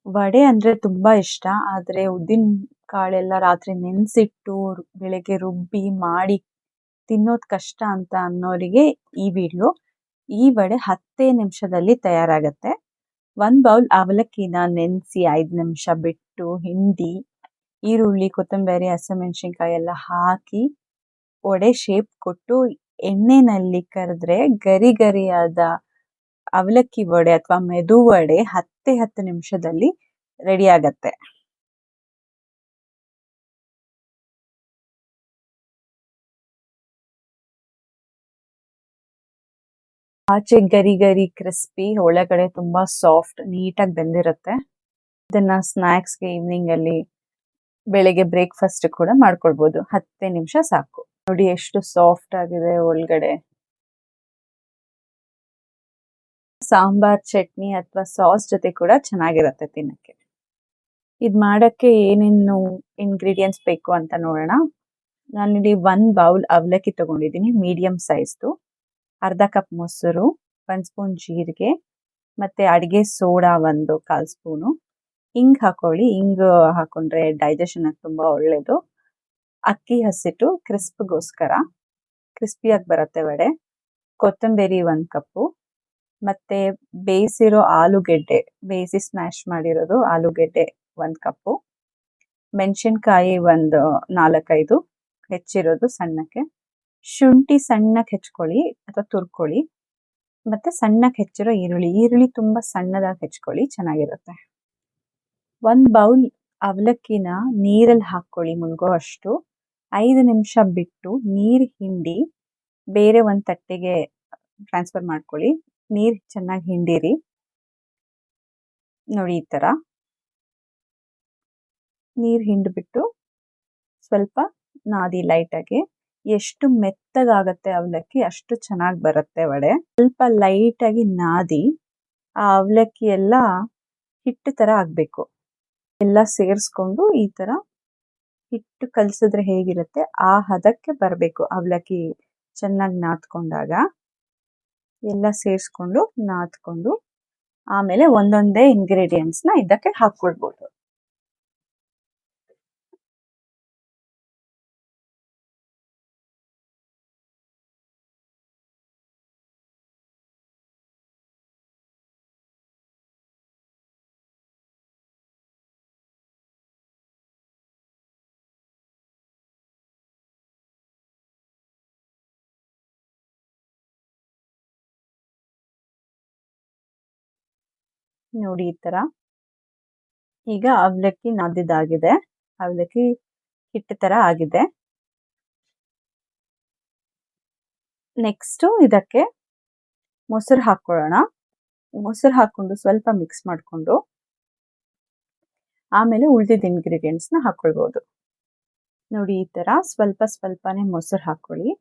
ವಡೆ ಅಂದ್ರೆ ತುಂಬಾ ಇಷ್ಟ. ಆದ್ರೆ ಉದ್ದಿನ ಕಾಳೆಲ್ಲ ರಾತ್ರಿ ನೆನ್ಸಿಟ್ಟು ಬೆಳಗ್ಗೆ ರುಬ್ಬಿ ಮಾಡಿ ತಿನ್ನೋದ್ ಕಷ್ಟ ಅಂತ ಅನ್ನೋರಿಗೆ ಈ ವಿಡಿಯೋ. ಈ ವಡೆ 10 ನಿಮಿಷದಲ್ಲಿ ತಯಾರಾಗತ್ತೆ. 1 ಬೌಲ್ ಅವಲಕ್ಕಿನ ನೆನೆಸಿ 5 ನಿಮಿಷ ಬಿಟ್ಟು ಹಿಂಡಿ ಈರುಳ್ಳಿ, ಕೊತ್ತಂಬರಿ, ಹಸಿಮೆಣಸಿನಕಾಯಿ ಎಲ್ಲ ಹಾಕಿ ವಡೆ ಶೇಪ್ ಕೊಟ್ಟು ಎಣ್ಣೆನಲ್ಲಿ ಕರೆದ್ರೆ ಗರಿ ಗರಿಯಾದ ಅವಲಕ್ಕಿ ವಡೆ ಅಥವಾ ಮೆದು ವಡೆ 10 ನಿಮಿಷದಲ್ಲಿ ರೆಡಿ ಆಗತ್ತೆ. ಆಚೆ ಗರಿ ಗರಿ ಕ್ರಿಸ್ಪಿ, ಒಳಗಡೆ ತುಂಬಾ ಸಾಫ್ಟ್ ನೀಟಾಗಿ ಬೆಂದಿರುತ್ತೆ. ಇದನ್ನ ಸ್ನಾಕ್ಸ್ಗೆ ಈವ್ನಿಂಗ್ ಅಲ್ಲಿ ಬೆಳಿಗ್ಗೆ ಬ್ರೇಕ್ಫಾಸ್ಟ್ ಕೂಡ ಮಾಡ್ಕೊಳ್ಬಹುದು. 10 ನಿಮಿಷ ಸಾಕು. ನೋಡಿ ಎಷ್ಟು ಸಾಫ್ಟ್ ಆಗಿದೆ ಒಳಗಡೆ. ಸಾಂಬಾರ್, ಚಟ್ನಿ ಅಥವಾ ಸಾಸ್ ಜೊತೆ ಕೂಡ ಚೆನ್ನಾಗಿರುತ್ತೆ ತಿನ್ನಕ್ಕೆ. ಇದ್ ಮಾಡಕ್ಕೆ ಏನೇನು ಇಂಗ್ರೀಡಿಯೆಂಟ್ಸ್ ಬೇಕು ಅಂತ ನೋಡೋಣ. ನಾನಿಲ್ಲಿ 1 ಬೌಲ್ ಅವಲಕ್ಕಿ ತಗೊಂಡಿದ್ದೀನಿ, ಮೀಡಿಯಂ ಸೈಜ್ದು. ಅರ್ಧ ಕಪ್ ಮೊಸರು, 1 ಸ್ಪೂನ್ ಜೀರಿಗೆ, ಮತ್ತೆ ಅಡಿಗೆ ಸೋಡಾ 1/4 ಸ್ಪೂನು. ಹಿಂಗ್ ಹಾಕೊಳ್ಳಿ, ಹಿಂಗ್ ಹಾಕೊಂಡ್ರೆ ಡೈಜೆಷನ್ ತುಂಬಾ ಒಳ್ಳೇದು. ಅಕ್ಕಿ ಹಸಿಟ್ಟು ಕ್ರಿಸ್ಪ್ಗೋಸ್ಕರ, ಕ್ರಿಸ್ಪಿಯಾಗಿ ಬರುತ್ತೆ ವಡೆ. ಕೊತ್ತಂಬರಿ 1 ಕಪ್ಪು, ಮತ್ತೆ ಬೇಯಿಸಿರೋ ಆಲೂಗೆಡ್ಡೆ, ಬೇಯಿಸಿ ಸ್ಮ್ಯಾಶ್ ಮಾಡಿರೋದು ಆಲೂಗೆಡ್ಡೆ 1 ಕಪ್ಪು. ಮೆಣಸಿನ್ಕಾಯಿ 4-5 ಹೆಚ್ಚಿರೋದು ಸಣ್ಣಕ್ಕೆ. ಶುಂಠಿ ಸಣ್ಣಕ್ಕೆ ಹೆಚ್ಕೊಳ್ಳಿ ಅಥವಾ ತುರ್ಕೊಳ್ಳಿ. ಮತ್ತೆ ಸಣ್ಣಕ್ಕೆ ಹೆಚ್ಚಿರೋ ಈರುಳ್ಳಿ ತುಂಬಾ ಸಣ್ಣದಾಗಿ ಹೆಚ್ಕೊಳ್ಳಿ, ಚೆನ್ನಾಗಿರುತ್ತೆ. 1 ಬೌಲ್ ಅವಲಕ್ಕಿನ ನೀರಲ್ಲಿ ಹಾಕೊಳ್ಳಿ ಮುಳುಗೋ ಅಷ್ಟು. 5 ನಿಮಿಷ ಬಿಟ್ಟು ನೀರು ಹಿಂಡಿ ಬೇರೆ ಒಂದು ತಟ್ಟೆಗೆ ಟ್ರಾನ್ಸ್ಫರ್ ಮಾಡ್ಕೊಳ್ಳಿ. ನೀರು ಚೆನ್ನಾಗಿ ಹಿಂಡಿರಿ. ನೋಡಿ ಈ ತರ ನೀರು ಹಿಂಡ್ಬಿಟ್ಟು ಸ್ವಲ್ಪ ನಾದಿ ಲೈಟಾಗಿ. ಎಷ್ಟು ಮೆತ್ತಗಾಗತ್ತೆ ಅವಲಕ್ಕಿ ಅಷ್ಟು ಚೆನ್ನಾಗಿ ಬರುತ್ತೆ ವಡೆ. ಸ್ವಲ್ಪ ಲೈಟಾಗಿ ನಾದಿ ಆ ಅವಲಕ್ಕಿ ಎಲ್ಲ ಹಿಟ್ಟು ತರ ಆಗ್ಬೇಕು. ಎಲ್ಲ ಸೇರಿಸ್ಕೊಂಡು ಈ ತರ ಹಿಟ್ಟು ಕಲಸಿದ್ರೆ ಹೇಗಿರುತ್ತೆ ಆ ಹದಕ್ಕೆ ಬರಬೇಕು. ಅವಲಕ್ಕಿ ಚೆನ್ನಾಗಿ ನಾದ್ಕೊಂಡಾಗ ಎಲ್ಲ ಸೇರಿಸ್ಕೊಂಡು ನಾದ್ಕೊಂಡು ಆಮೇಲೆ ಒಂದೊಂದೇ ಇಂಗ್ರೀಡಿಯೆಂಟ್ಸ್ನ ಇದಕ್ಕೆ ಹಾಕ್ಕೊಳ್ಬೋದು. ನೋಡಿ ಈ ತರ. ಈಗ ಅವಲಕ್ಕಿ ನಾದಿದ್ದಾಗಿದೆ, ಅವಲಕ್ಕಿ ಹಿಟ್ಟು ತರ ಆಗಿದೆ. ನೆಕ್ಸ್ಟ್ ಇದಕ್ಕೆ ಮೊಸರು ಹಾಕೊಳ್ಳೋಣ. ಮೊಸರು ಹಾಕೊಂಡು ಸ್ವಲ್ಪ ಮಿಕ್ಸ್ ಮಾಡಿಕೊಂಡು ಆಮೇಲೆ ಉಳಿದಿದ್ದ ಇಂಗ್ರೀಡಿಯೆಂಟ್ಸ್ನ ಹಾಕೊಳ್ಬೋದು. ನೋಡಿ ಈ ತರ ಸ್ವಲ್ಪನೇ ಮೊಸರು ಹಾಕೊಳ್ಳಿ.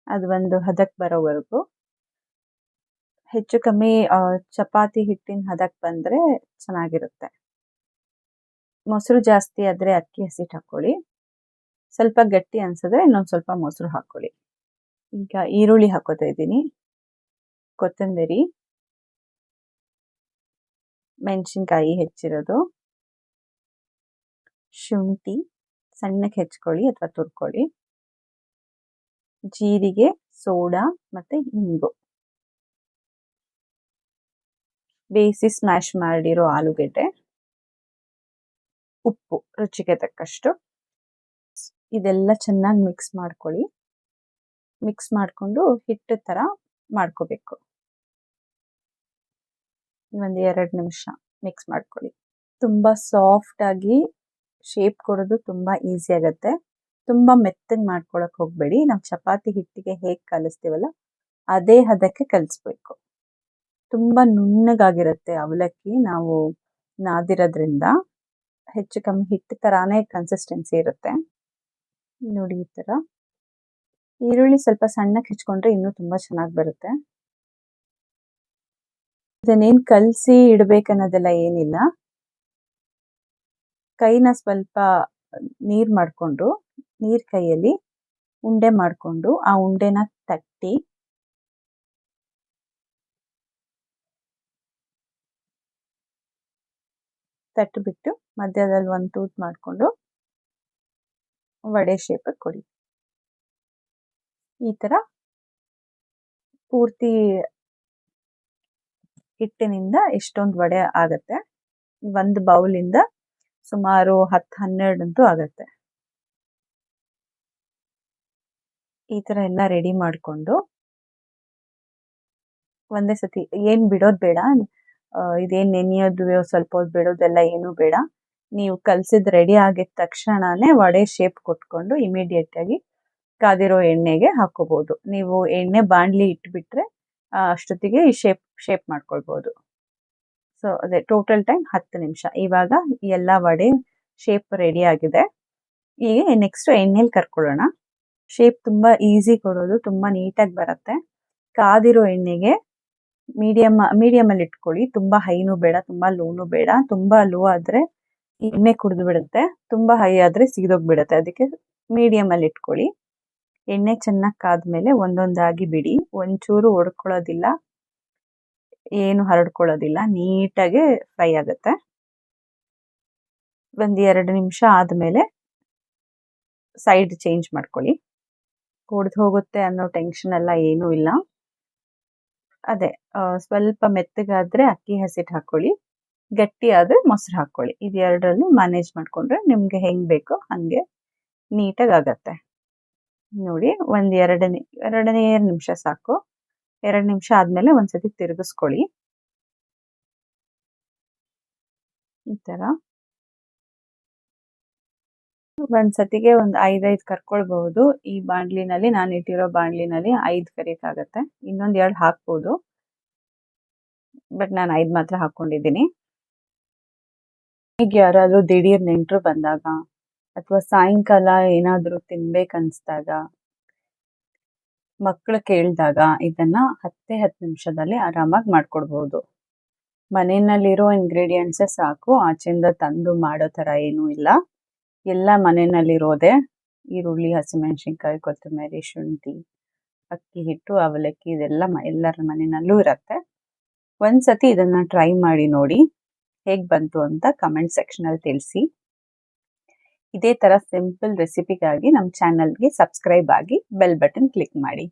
ಅದು ಒಂದು ಹದಕ್ಕೆ ಬರೋವರೆಗೂ. ಹೆಚ್ಚು ಕಮ್ಮಿ ಚಪಾತಿ ಹಿಟ್ಟಿನ ಹದಕ್ಕೆ ಬಂದ್ರೆ ಚೆನ್ನಾಗಿರುತ್ತೆ. ಮೊಸರು ಜಾಸ್ತಿ ಆದ್ರೆ ಅಕ್ಕಿ ಹಸಿಟ್ಟು ಹಾಕೊಳ್ಳಿ. ಸ್ವಲ್ಪ ಗಟ್ಟಿ ಅನ್ಸಿದ್ರೆ ಇನ್ನೊಂದು ಸ್ವಲ್ಪ ಮೊಸರು ಹಾಕೊಳ್ಳಿ. ಈಗ ಈರುಳ್ಳಿ ಹಾಕೋತಾ ಇದ್ದೀನಿ, ಕೊತ್ತಂಬರಿ, ಮೆಣಸಿನ್ಕಾಯಿ ಹೆಚ್ಚಿರೋದು, ಶುಂಠಿ ಸಣ್ಣಕ್ಕೆ ಹೆಚ್ಕೊಳ್ಳಿ ಅಥವಾ ತುರ್ಕೊಳ್ಳಿ, ಜೀರಿಗೆ, ಸೋಡಾ ಮತ್ತೆ ಇಂಗು, ಬೇಯಿಸಿ ಸ್ಮ್ಯಾಶ್ ಮಾಡಿರೋ ಆಲೂಗೆಡ್ಡೆ, ಉಪ್ಪು ರುಚಿಗೆ ತಕ್ಕಷ್ಟು. ಇದೆಲ್ಲ ಚೆನ್ನಾಗಿ ಮಿಕ್ಸ್ ಮಾಡ್ಕೊಳ್ಳಿ. ಮಿಕ್ಸ್ ಮಾಡಿಕೊಂಡು ಹಿಟ್ಟು ತರ ಮಾಡ್ಕೋಬೇಕು. 1-2 ನಿಮಿಷ ಮಿಕ್ಸ್ ಮಾಡ್ಕೊಳ್ಳಿ. ತುಂಬಾ ಸಾಫ್ಟ್ ಆಗಿ ಶೇಪ್ ಕೊಡೋದು ತುಂಬಾ ಈಸಿ ಆಗತ್ತೆ. ತುಂಬಾ ಮೆತ್ತಗೆ ಮಾಡ್ಕೊಳಕ್ ಹೋಗ್ಬೇಡಿ. ನಾವು ಚಪಾತಿ ಹಿಟ್ಟಿಗೆ ಹೇಗೆ ಕಲಿಸ್ತೀವಲ್ಲ ಅದೇ ಹದಕ್ಕೆ ಕಲಿಸ್ಬೇಕು. ತುಂಬಾ ನುಣ್ಣಗಾಗಿರುತ್ತೆ ಅವಲಕ್ಕಿ, ನಾವು ನಾದಿರೋದ್ರಿಂದ ಹೆಚ್ಚು ಕಮ್ಮಿ ಹಿಟ್ಟು ತರಾನೇ ಕನ್ಸಿಸ್ಟೆನ್ಸಿ ಇರುತ್ತೆ. ನೋಡಿ ಈ ತರ. ಈರುಳ್ಳಿ ಸ್ವಲ್ಪ ಸಣ್ಣಕ್ಕೆ ಹೆಚ್ಕೊಂಡ್ರೆ ಇನ್ನೂ ತುಂಬಾ ಚೆನ್ನಾಗಿ ಬರುತ್ತೆ. ಇದನ್ನೇನು ಕಲಸಿ ಇಡ್ಬೇಕನ್ನೋದೆಲ್ಲ ಏನಿಲ್ಲ. ಕೈನ ಸ್ವಲ್ಪ ನೀರು ಮಾಡಿಕೊಂಡು ನೀರು ಕೈಯಲ್ಲಿ ಉಂಡೆ ಮಾಡಿಕೊಂಡು ಆ ಉಂಡೆನ ತಟ್ಟಿ ತಟ್ಟಿಬಿಟ್ಟು ಮಧ್ಯದಲ್ಲಿ ಒಂದು ತೂತು ಮಾಡಿಕೊಂಡು ವಡೆ ಶೇಪಿಗೆ ಕೊಡಿ. ಈ ಥರ ಪೂರ್ತಿ ಹಿಟ್ಟಿನಿಂದ ಎಷ್ಟೊಂದು ವಡೆ ಆಗುತ್ತೆ. ಒಂದು ಬೌಲಿಂದ ಸುಮಾರು 10-12 ಅಂತೂ ಆಗುತ್ತೆ. ಈ ಥರ ಎಲ್ಲ ರೆಡಿ ಮಾಡಿಕೊಂಡು ಒಂದೇ ಸತಿ ಏನು ಬಿಡೋದು ಬೇಡ. ಇದೇನು ನೆನೆಯೋದು ಸ್ವಲ್ಪ ಹೊತ್ತು ಬಿಡೋದೆಲ್ಲ ಏನೂ ಬೇಡ. ನೀವು ಕಲಸಿದ್ದು ರೆಡಿ ಆಗಿದ ತಕ್ಷಣನೇ ವಡೆ ಶೇಪ್ ಕೊಟ್ಕೊಂಡು ಇಮಿಡಿಯೇಟಾಗಿ ಕಾದಿರೋ ಎಣ್ಣೆಗೆ ಹಾಕೋಬೋದು. ನೀವು ಎಣ್ಣೆ ಬಾಣಲಿ ಇಟ್ಬಿಟ್ರೆ ಅಷ್ಟೊತ್ತಿಗೆ ಈ ಶೇಪ್ ಮಾಡ್ಕೊಳ್ಬೋದು. ಸೊ ಅದೇ ಟೋಟಲ್ ಟೈಮ್ 10 ನಿಮಿಷ. ಇವಾಗ ಎಲ್ಲ ವಡೆ ಶೇಪ್ ರೆಡಿ ಆಗಿದೆ. ಈಗ ನೆಕ್ಸ್ಟ್ ಎಣ್ಣೆಲಿ ಕರ್ಕೊಳ್ಳೋಣ. ಶೇಪ್ ತುಂಬ ಈಸಿ ಕೊಡೋದು, ತುಂಬ ನೀಟಾಗಿ ಬರುತ್ತೆ. ಕಾದಿರೋ ಎಣ್ಣೆಗೆ ಮೀಡಿಯಮಲ್ಲಿ ಇಟ್ಕೊಳ್ಳಿ. ತುಂಬ ಹೈನೂ ಬೇಡ, ತುಂಬ ಲೋನೂ ಬೇಡ. ತುಂಬ ಲೋ ಆದರೆ ಎಣ್ಣೆ ಕುಡಿದು ಬಿಡುತ್ತೆ, ತುಂಬ ಹೈ ಆದರೆ ಸಿಗೋಗ್ಬಿಡುತ್ತೆ. ಅದಕ್ಕೆ ಮೀಡಿಯಮಲ್ಲಿ ಇಟ್ಕೊಳ್ಳಿ. ಎಣ್ಣೆ ಚೆನ್ನಾಗಿ ಕಾದ್ಮೇಲೆ ಒಂದೊಂದಾಗಿ ಬಿಡಿ. ಒಂಚೂರು ಒಡ್ಕೊಳ್ಳೋದಿಲ್ಲ, ಏನು ಹರಡ್ಕೊಳ್ಳೋದಿಲ್ಲ, ನೀಟಾಗಿ ಫ್ರೈ ಆಗುತ್ತೆ. 1-2 ನಿಮಿಷ ಆದಮೇಲೆ ಸೈಡ್ ಚೇಂಜ್ ಮಾಡ್ಕೊಳ್ಳಿ. ಕುಡ್ದು ಹೋಗುತ್ತೆ ಅನ್ನೋ ಟೆನ್ಷನ್ ಎಲ್ಲ ಏನೂ ಇಲ್ಲ. ಅದೇ ಸ್ವಲ್ಪ ಮೆತ್ತಗಾದರೆ ಅಕ್ಕಿ ಹಸಿಟ್ಟು ಹಾಕ್ಕೊಳ್ಳಿ, ಗಟ್ಟಿ ಆದರೆ ಮೊಸರು ಹಾಕ್ಕೊಳ್ಳಿ. ಇದು ಎರಡರಲ್ಲೂ ಮ್ಯಾನೇಜ್ ಮಾಡಿಕೊಂಡ್ರೆ ನಿಮಗೆ ಹೆಂಗೆ ಬೇಕೋ ಹಾಗೆ ನೀಟಾಗಿ ಆಗುತ್ತೆ. ನೋಡಿ, ಎರಡನೇ ನಿಮಿಷ ಸಾಕು. 2 ನಿಮಿಷ ಆದಮೇಲೆ ಒಂದ್ಸತಿ ತಿರುಗಿಸ್ಕೊಳ್ಳಿ. ಈ ಥರ ಒಂದ್ಸತಿಗೆ ಒಂದು 5 ಕರ್ಕೊಳ್ಬಹುದು. ಈ ಬಾಣಲಿನಲ್ಲಿ, ನಾನು ಇಟ್ಟಿರೋ ಬಾಣಲಿನಲ್ಲಿ 5 ಕರಿಯಕ್ಕಾಗತ್ತೆ. ಇನ್ನೊಂದು 2 ಹಾಕ್ಬೋದು, ಬಟ್ ನಾನು 5 ಮಾತ್ರ ಹಾಕ್ಕೊಂಡಿದ್ದೀನಿ. ಈಗ ಯಾರಾದರೂ ದಿಢೀರ್ ನೆಂಟರು ಬಂದಾಗ ಅಥವಾ ಸಾಯಂಕಾಲ ಏನಾದರೂ ತಿನ್ಬೇಕನ್ನಿಸ್ದಾಗ, ಮಕ್ಕಳು ಕೇಳಿದಾಗ ಇದನ್ನ 10 ನಿಮಿಷದಲ್ಲಿ ಆರಾಮಾಗಿ ಮಾಡ್ಕೊಡ್ಬೋದು. ಮನೆಯಲ್ಲಿರೋ ಇಂಗ್ರೀಡಿಯೆಂಟ್ಸೇ ಸಾಕು, ಆಚೆಯಿಂದ ತಂದು ಮಾಡೋ ಥರ ಏನೂ ಇಲ್ಲ. ಎಲ್ಲ ಮನೆಯಲ್ಲಿರೋದೆ. ಈರುಳ್ಳಿ, ಹಸಿಮೆಣಸಿನ್ಕಾಯಿ, ಕೊತ್ತಂಬರಿ, ಶುಂಠಿ, ಅಕ್ಕಿ ಹಿಟ್ಟು, ಅವಲಕ್ಕಿ, ಇದೆಲ್ಲ ಎಲ್ಲರ ಮನೆಯಲ್ಲೂ ಇರುತ್ತೆ. ಒಂದ್ಸತಿ ಇದನ್ನು ಟ್ರೈ ಮಾಡಿ ನೋಡಿ, ಹೇಗೆ ಬಂತು ಅಂತ ಕಮೆಂಟ್ ಸೆಕ್ಷನಲ್ಲಿ ತಿಳಿಸಿ. ಇದೇ ಥರ ಸಿಂಪಲ್ ರೆಸಿಪಿಗಾಗಿ ನಮ್ಮ ಚಾನಲ್ಗೆ ಸಬ್ಸ್ಕ್ರೈಬ್ ಆಗಿ ಬೆಲ್ ಬಟನ್ ಕ್ಲಿಕ್ ಮಾಡಿ.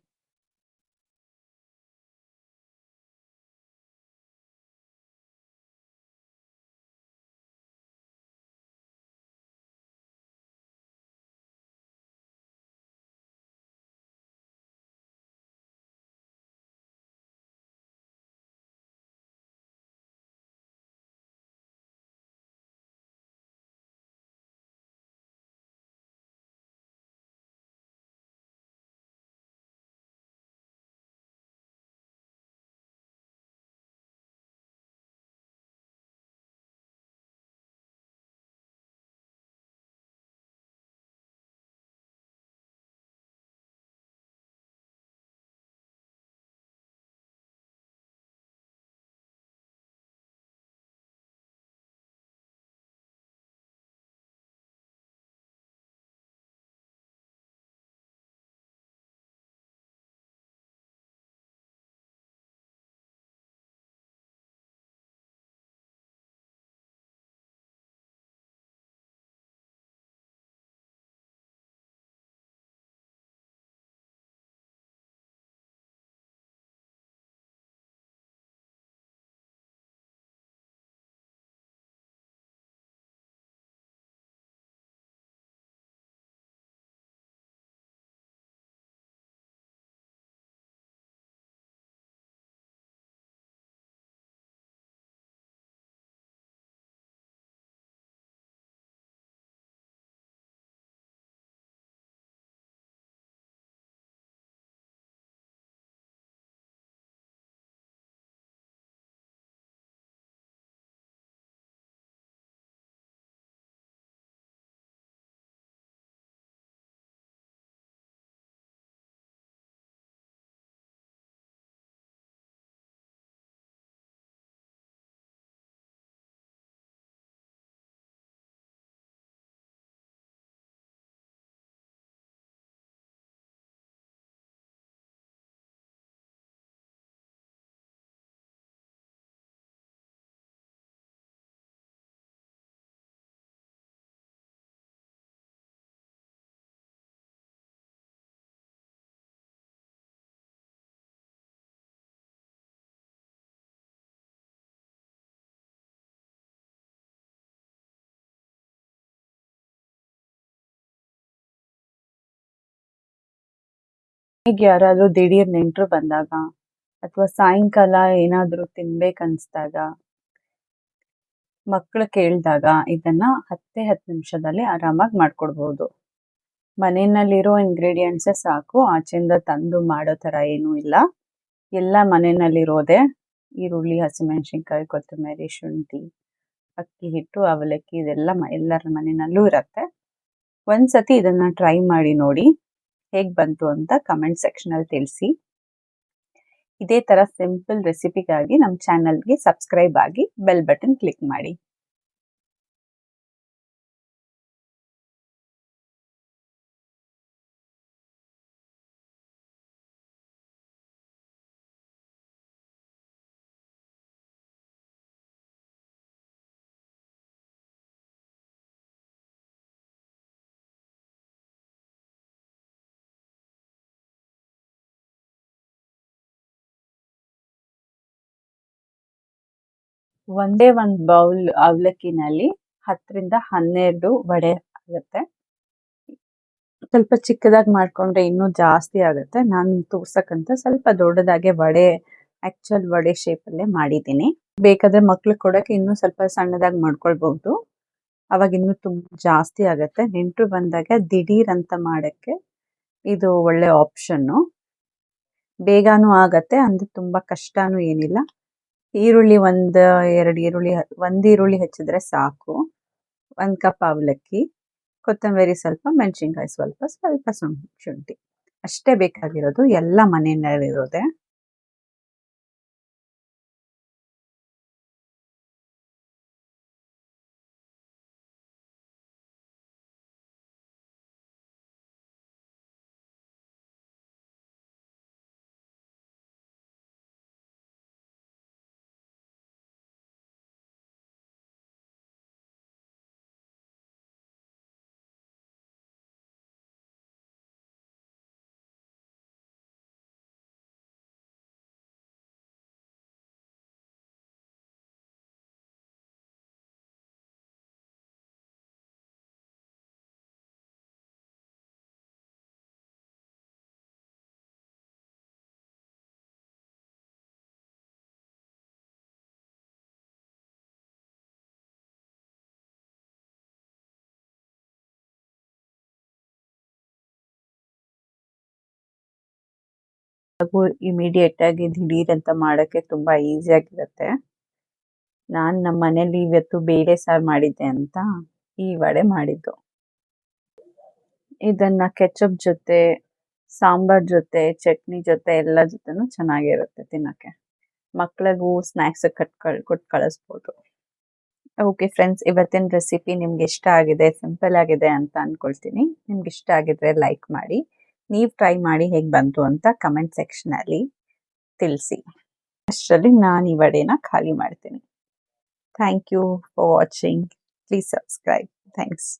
ಈಗ ಯಾರಾದ್ರೂ ದಿಢೀರ್ ನೆಂಟ್ರು ಬಂದಾಗ ಅಥವಾ ಸಾಯಂಕಾಲ ಏನಾದ್ರೂ ತಿನ್ಬೇಕನ್ಸ್ದಾಗ ಮಕ್ಳು ಕೇಳಿದಾಗ ಇದನ್ನ 10 ನಿಮಿಷದಲ್ಲಿ ಆರಾಮಾಗಿ ಮಾಡ್ಕೊಡ್ಬೋದು. ಮನೆಯಲ್ಲಿರೋ ಇಂಗ್ರೀಡಿಯೆಂಟ್ಸೇ ಸಾಕು, ಆಚೆಯಿಂದ ತಂದು ಮಾಡೋ ಥರ ಏನೂ ಇಲ್ಲ. ಎಲ್ಲ ಮನೆಯಲ್ಲಿರೋದೆ. ಈರುಳ್ಳಿ, ಹಸಿಮೆಣಸಿನ್ಕಾಯಿ, ಕೊತ್ತಂಬರಿ, ಶುಂಠಿ, ಅಕ್ಕಿ ಹಿಟ್ಟು, ಅವಲಕ್ಕಿ ಇದೆಲ್ಲ ಎಲ್ಲರ ಮನೆಯಲ್ಲೂ ಇರುತ್ತೆ. ಒಂದ್ಸತಿ ಇದನ್ನ ಟ್ರೈ ಮಾಡಿ ನೋಡಿ, ಹೇಗೆ ಬಂತು ಅಂತ ಕಮೆಂಟ್ ಸೆಕ್ಷನಲ್ಲಿ ತಿಳಿಸಿ. ಇದೇ ಥರ ಸಿಂಪಲ್ ರೆಸಿಪಿಗಾಗಿ ನಮ್ಮ ಚಾನಲ್ಗೆ ಸಬ್ಸ್ಕ್ರೈಬ್ ಆಗಿ ಬೆಲ್ ಬಟನ್ ಕ್ಲಿಕ್ ಮಾಡಿ. ಒಂದೇ ಒಂದು ಬೌಲ್ ಅವಲಕ್ಕಿನಲ್ಲಿ 10ರಿಂದ 12 ವಡೆ ಆಗುತ್ತೆ. ಸ್ವಲ್ಪ ಚಿಕ್ಕದಾಗಿ ಮಾಡ್ಕೊಂಡ್ರೆ ಇನ್ನೂ ಜಾಸ್ತಿ ಆಗುತ್ತೆ. ನಾನು ತೋರ್ಸಕ್ಕಂತ ಸ್ವಲ್ಪ ದೊಡ್ಡದಾಗೆ ಆಕ್ಚುಲ್ ವಡೆ ಶೇಪಲ್ಲೇ ಮಾಡಿದ್ದೀನಿ. ಬೇಕಾದ್ರೆ ಮಕ್ಳಿಗೆ ಕೊಡೋಕೆ ಇನ್ನೂ ಸ್ವಲ್ಪ ಸಣ್ಣದಾಗಿ ಮಾಡ್ಕೊಳ್ಬಹುದು. ಅವಾಗ ಇನ್ನೂ ತುಂಬ ಜಾಸ್ತಿ ಆಗುತ್ತೆ. ನೆಂಟರು ಬಂದಾಗ ದಿಢೀರ್ ಅಂತ ಮಾಡೋಕ್ಕೆ ಇದು ಒಳ್ಳೆ ಆಪ್ಷನ್ನು. ಬೇಗನೂ ಆಗತ್ತೆ, ಅಂದ್ರೆ ತುಂಬ ಕಷ್ಟನೂ ಏನಿಲ್ಲ. ಈರುಳ್ಳಿ ಒಂದು ಈರುಳ್ಳಿ ಹೆಚ್ಚಿದ್ರೆ ಸಾಕು. 1 ಕಪ್ ಅವಲಕ್ಕಿ, ಕೊತ್ತಂಬರಿ ಸ್ವಲ್ಪ, ಮೆಣಸಿನ್ಕಾಯಿ ಸ್ವಲ್ಪ ಶುಂಠಿ ಅಷ್ಟೇ ಬೇಕಾಗಿರೋದು. ಎಲ್ಲ ಮನೆಯಲ್ಲಿರೋದೆ. ಹಾಗೂ ಇಮಿಡಿಯೇಟ್ ಆಗಿ ದಿಢೀರ್ ಅಂತ ಮಾಡೋಕ್ಕೆ ತುಂಬಾ ಈಸಿ ಆಗಿರುತ್ತೆ. ನಾನು ನಮ್ಮ ಮನೇಲಿ ಇವತ್ತು ಬೇಳೆ ಸಾರು ಮಾಡಿದ್ದೆ ಅಂತ ಈ ವಡೆ ಮಾಡಿದ್ದು. ಇದನ್ನ ಕೆಚಪ್ ಜೊತೆ, ಸಾಂಬಾರ್ ಜೊತೆ, ಚಟ್ನಿ ಜೊತೆ ಎಲ್ಲ ಜೊತೆನೂ ಚೆನ್ನಾಗಿರುತ್ತೆ ತಿನ್ನಕ್ಕೆ. ಮಕ್ಳಿಗೂ ಸ್ನ್ಯಾಕ್ಸ್ ಕೊಟ್ಟು ಕಳಿಸ್ಬೋದು. ಓಕೆ ಫ್ರೆಂಡ್ಸ್, ಇವತ್ತಿನ ರೆಸಿಪಿ ನಿಮ್ಗೆ ಇಷ್ಟ ಆಗಿದೆ, ಸಿಂಪಲ್ ಆಗಿದೆ ಅಂತ ಅನ್ಕೊಳ್ತೀನಿ. ನಿಮ್ಗೆ ಇಷ್ಟ ಆಗಿದ್ರೆ ಲೈಕ್ ಮಾಡಿ. ನೀವು ಟ್ರೈ ಮಾಡಿ ಹೇಗೆ ಬಂತು ಅಂತ ಕಮೆಂಟ್ ಸೆಕ್ಷನಲ್ಲಿ ತಿಳಿಸಿ. ಅಷ್ಟರಲ್ಲಿ ನಾನು ಈ ವಡೆನ ಖಾಲಿ ಮಾಡ್ತೀನಿ. Thank you for watching. Please subscribe. Thanks.